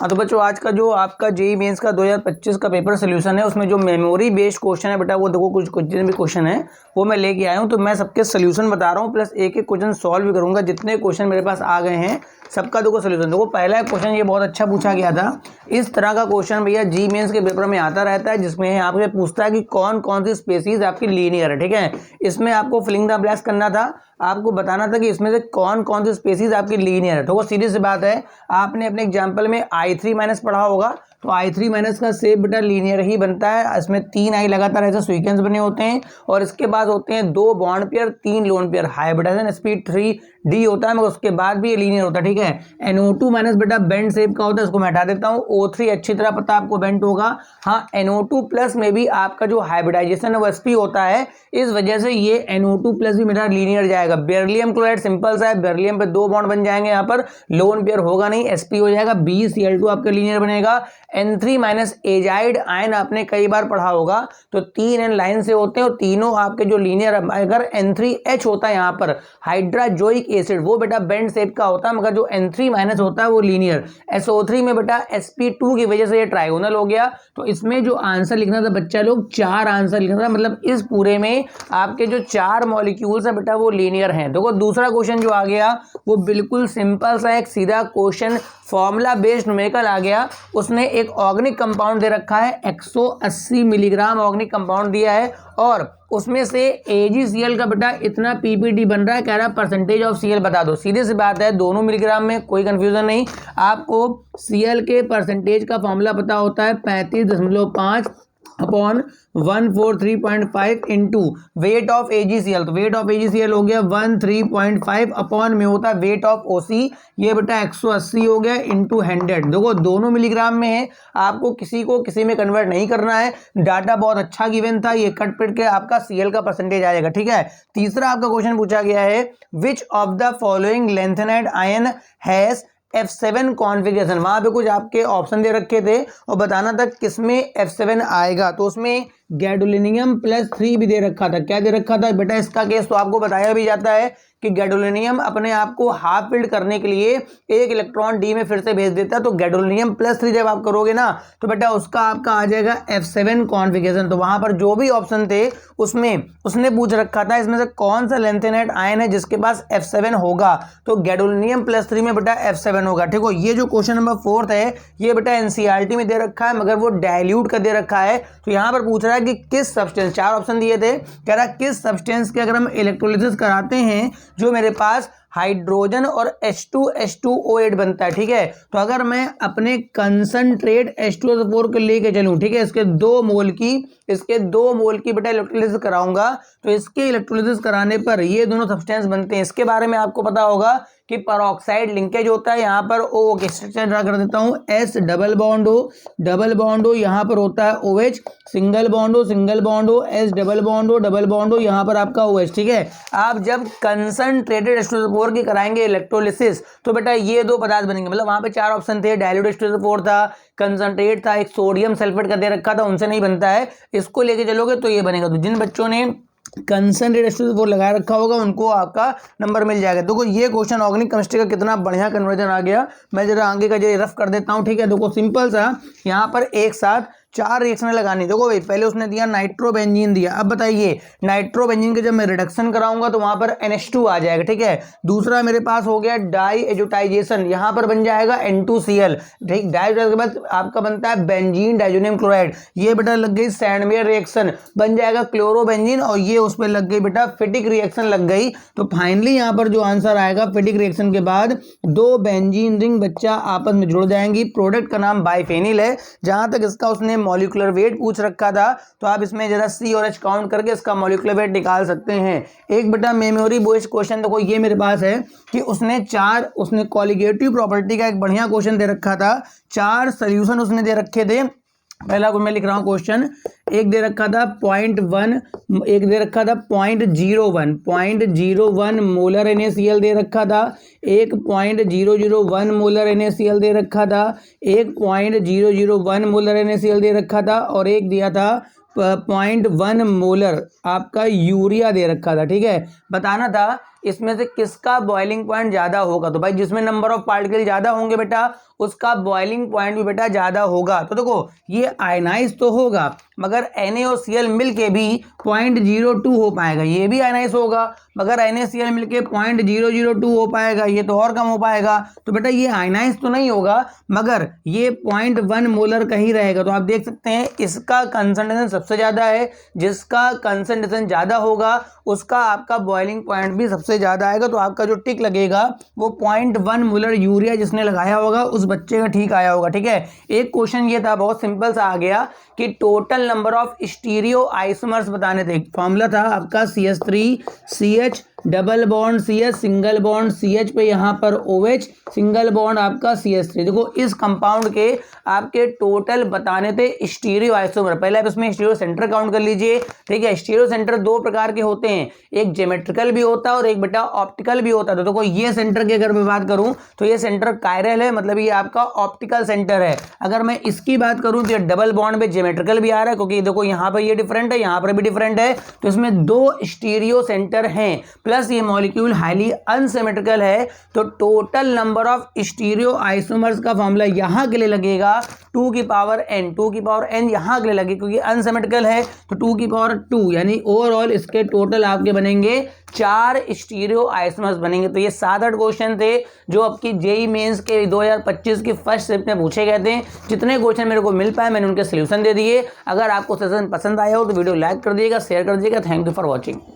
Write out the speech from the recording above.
हाँ तो बच्चों आज का जो आपका जेईई मेंस का 2025 का पेपर सोल्यूशन है उसमें जो मेमोरी बेस्ड क्वेश्चन है बेटा वो देखो कुछ जितने भी क्वेश्चन है वो मैं लेके आया हूँ। तो मैं सबके सोल्यूशन बता रहा हूँ प्लस एक एक क्वेश्चन सॉल्व भी करूँगा। जितने क्वेश्चन मेरे पास आ गए हैं सबका देखो सोल्यूशन। देखो पहला क्वेश्चन ये बहुत अच्छा पूछा गया था। इस तरह का क्वेश्चन भैया जेईई मेंस के पेपर में आता रहता है जिसमें आपसे पूछता है कि कौन कौन सी स्पेसीज आपकी लीनियर है। ठीक है, इसमें आपको फिलिंग द ब्लैंक्स करना था, आपको बताना था कि इसमें से कौन कौन सी स्पेसीज आपकी लीनियर है। तो वो सीधी सी बात है, आपने अपने एग्जाम्पल में i3 माइनस पढ़ा होगा तो i3 माइनस का शेप बेटा लीनियर ही बनता है। इसमें 3 आई लगातार ऐसे सीक्वेंस बने होते हैं और इसके बाद होते हैं 2 bond pair 3 lone pair. Hybridization speed 3d होता है मगर उसके बाद भी ये लीनियर होता है। ठीक है, NO2 माइनस बेटा बेंड शेप का होता है, इसको मैं हटा देता हूँ। O3 अच्छी तरह पता आपको बेंड होगा। हाँ, NO2 प्लस में भी आपका जो हाइब्रिडाइजेशन है वो sp होता है, इस वजह से ये NO2 प्लस भी मेरा लीनियर जाएगा। बेरिलियम क्लोराइड सिंपल सा है, बेरिलियम पे 2 बॉन्ड बन जाएंगे, यहाँ पर लोन पेयर होगा नहीं, sp हो जाएगा। BeCl2 आपका लीनियर बनेगा। N3 माइनस एजाइड आयन आपने कई बार पढ़ा होगा तो 3 N लाइन से होते हैं और तीनों आपके जो लीनियर, अगर N3H होता है यहाँ पर हाइड्राजोइक एसिड वो बेटा बेंड शेप का होता है, मगर जो N3 माइनस होता है वो लीनियर। SO3 में बेटा sp2 की वजह से ये ट्राइगोनल हो गया। तो इसमें जो आंसर लिखना था बच्चा लोग 4 आंसर लिखना था, मतलब इस पूरे में आपके जो 4 मॉलिक्यूल्स है बेटा वो लीनियर हैं। देखो दूसरा क्वेश्चन जो आ गया वो बिल्कुल सिंपल सा एक सीधा क्वेश्चन फॉर्मूला बेस्ड न्यूमेरिकल आ गया। उसने एक ऑर्गेनिक कंपाउंड दे रखा है, 180 मिलीग्राम ऑर्गेनिक कंपाउंड दिया है और उसमें से AgCl का बेटा इतना ppt बन रहा है, कह रहा है परसेंटेज ऑफ Cl बता दो। सीधे सी बात है, दोनों मिलीग्राम में कोई कंफ्यूजन नहीं। आपको Cl के परसेंटेज का फॉर्मूला पता होता है 35.5 upon 143.5 into weight of AgCl। तो वेट ऑफ AgCl हो गया 13.5 अपॉन में होता है वेट ऑफ OC, ये बेटा 180 हो गया इंटू 100। देखो दोनों मिलीग्राम में है, आपको किसी को किसी में कन्वर्ट नहीं करना है। डाटा बहुत अच्छा गिवन था, ये कट पिट के आपका Cl का परसेंटेज आ जाएगा। ठीक है, तीसरा आपका क्वेश्चन पूछा गया है which of the following lanthanide ion has F7 configuration. वहां पे कुछ आपके ऑप्शन दे रखे थे और बताना था किसमें F7 आएगा। तो उसमें गैडोलिनियम +3 भी दे रखा था। क्या दे रखा था बेटा, इसका केस तो आपको बताया भी जाता है कि गैडोलिनियम अपने आप को हाफ फिल्ड करने के लिए एक इलेक्ट्रॉन डी में फिर से भेज देता है। तो गैडोलिनियम +3 जब आप करोगे ना तो बेटा उसका आपका आ जाएगा F7 कॉन्फ़िगरेशन। तो वहां पर जो भी ऑप्शन थे उसमें उसने पूछ रखा था इसमें से कौन सा लेंथेनाइड आयन है जिसके पास F7 होगा, तो गैडोलिनियम +3 में बेटा F7 होगा। ठीक हो, ये जो क्वेश्चन नंबर 4 है ये बेटा NCERT में दे रखा है मगर वो डाइल्यूट का दे रखा है। तो यहाँ पर पूछ रहा है कि किस सब्सटेंस, 4 ऑप्शन दिए थे, कह रहा किस सब्सटेंस के अगर हम इलेक्ट्रोलिसिस कराते हैं जो मेरे पास हाइड्रोजन और H2H2O8 बनता है। ठीक है, तो अगर मैं अपने कंसंट्रेट H2SO4 को लेके चलूं, ठीक है, इसके 2 मोल की बेटा इलेक्ट्रोलिसिस कराऊंगा तो इसके इलेक्ट्रोलिसिस कराने पर ये दोनों सब्सटेंस बनते हैं। इसके बारे में आपको पता होगा कि पेरोक्साइड लिंकेज होता है। यहाँ पर O के स्ट्रक्चर ड्रा कर देता हूँ, S डबल बॉन्ड हो, यहाँ पर होता है OH सिंगल बॉन्ड हो, S डबल बॉन्ड हो, यहाँ पर आपका OH। ठीक है, आप जब कंसंट्रेटेड H2SO4 की कराएंगे इलेक्ट्रोलिसिस तो बेटा ये 2 पदार्थ बनेंगे। मतलब वहां पे 4 ऑप्शन थे, डाइल्यूट H2SO4 था, कंसंट्रेट था, एक सोडियम सल्फेट का दे रखा था, उनसे नहीं बनता है। इसको लेके चलोगे तो ये बनेगा। तो जिन बच्चों ने कंसंट्रेट H2SO4 लगा रखा होगा उनको आपका नंबर मिल जाएगा। देखो ये क्वेश्चन ऑर्गेनिक केमिस्ट्री का कितना बढ़िया कन्वर्जन आ गया। मैं जरा आगे का जो रफ कर देता हूँ। ठीक है, देखो सिंपल सा यहाँ पर एक साथ 4 रिएक्शन लगानी। देखो भाई पहले उसने दिया नाइट्रोबेंजीन दिया, अब बताइए नाइट्रोबेंजीन के जब मैं रिडक्शन कराऊंगा तो वहां पर NH2 आ जाएगा। ठीक है, दूसरा मेरे पास हो गया डाई एजोटाइजेशन, यहां पर बन जाएगा N2Cl। ठीक, डाई के बाद आपका बनता है बेंजीन डाइजोनियम क्लोराइड, ये बेटा लग गई सैंडमेयर रिएक्शन, बन जाएगा क्लोरोबेंजीन और ये उस पर लग गई बेटा फिटिक रिएक्शन लग गई। तो फाइनली यहाँ पर जो आंसर आएगा फिटिक रिएक्शन के बाद 2 बेंजीन रिंग बच्चा आपस में जुड़ जाएंगी। प्रोडक्ट का नाम बाइफेनिल है। जहां तक इसका उसने मॉलिक्यूलर वेट पूछ रखा था तो आप इसमें जरा C और H काउंट करके इसका मॉलिक्यूलर वेट निकाल सकते हैं। एक बेटा मेमोरी बेस्ड क्वेश्चन देखो ये मेरे पास है कि उसने कॉलिगेटिव प्रॉपर्टी का एक बढ़िया क्वेश्चन दे रखा था। 4 सोल्यूशन उसने दे रखे थे। पहला मैं लिख रहा हूं क्वेश्चन, एक दे रखा था 0.1, एक दे रखा था 0.01 मोलर NaCl दे रखा था, एक 0.001 मोलर NaCl दे रखा था, एक 0.001 मोलर NaCl दे रखा था और एक दिया था 0.1 मोलर आपका यूरिया दे रखा था। ठीक है, बताना था इसमें से किसका बॉइलिंग पॉइंट ज़्यादा होगा। तो भाई जिसमें नंबर ऑफ पार्टिकल ज़्यादा होंगे बेटा उसका बॉइलिंग पॉइंट भी बेटा ज़्यादा होगा। तो देखो ये आयनाइज तो होगा मगर NaOCl मिल के भी 0.02 हो पाएगा, ये भी आयनाइज होगा मगर NaCl मिल के 0.002 हो पाएगा, ये तो और कम हो पाएगा। तो बेटा ये आयनाइज तो नहीं होगा मगर ये 0.1 मोलर का ही रहेगा। तो आप देख सकते हैं इसका कंसंट्रेशन सबसे ज़्यादा है, जिसका कंसंट्रेशन ज़्यादा होगा उसका आपका बॉइलिंग पॉइंट भी सबसे ज़्यादा आएगा। तो आपका जो टिक लगेगा वो 0.1 मोलर यूरिया जिसने लगाया होगा उस बच्चे का ठीक आया होगा। ठीक है, एक क्वेश्चन ये था बहुत सिंपल सा आ गया कि total number of stereo isomers बताने थे। फॉर्मूला था आपका CH3CH double bond CH single bond CH पे यहाँ पर OH सिंगल बॉन्ड आपका CH3। देखो इस कंपाउंड के आपके टोटल बताने थे स्टीरियो आइसोमर। पहले आप इसमें स्टीरियो सेंटर काउंट कर लीजिए। ठीक है, स्टीरियो सेंटर दो प्रकार के होते हैं, एक ज्योमेट्रिकल भी होता है और एक बेटा ऑप्टिकल भी होता है। तो देखो ये सेंटर की अगर मैं बात करूं तो ये सेंटर कायरल है, मतलब ये आपका ऑप्टिकल सेंटर है। अगर मैं इसकी बात करूं तो ये डबल बॉन्ड में ज्योमेट्रिकल भी आ रहा है, क्योंकि देखो यहाँ पर ये डिफरेंट है, यहाँ पर भी डिफरेंट है। तो इसमें दो स्टीरियो सेंटर हैं प्लस ये मॉलिक्यूल हाईली अनसिमेट्रिकल है। तो total number of stereo isomers का फॉर्मूला यहाँ के लिए लगेगा 2 की पावर n यहाँ के लिए लगे क्योंकि अनसिमेट्रिकल है। तो 2 की पावर 2 यानी ओवरऑल इसके टोटल आपके बनेंगे 4 स्टीरियो आइसोमर्स बनेंगे। तो ये 7-8 क्वेश्चन थे जो आपकी जेईई मेंस के 2025 की फर्स्ट शिफ्ट में पूछे गए थे। जितने क्वेश्चन मेरे को मिल पाए मैंने उनके सोल्यूशन दे दिए। अगर आपको सेशन पसंद आया हो तो वीडियो लाइक कर दिएगा, शेयर कर दिएगा। Thank you for watching.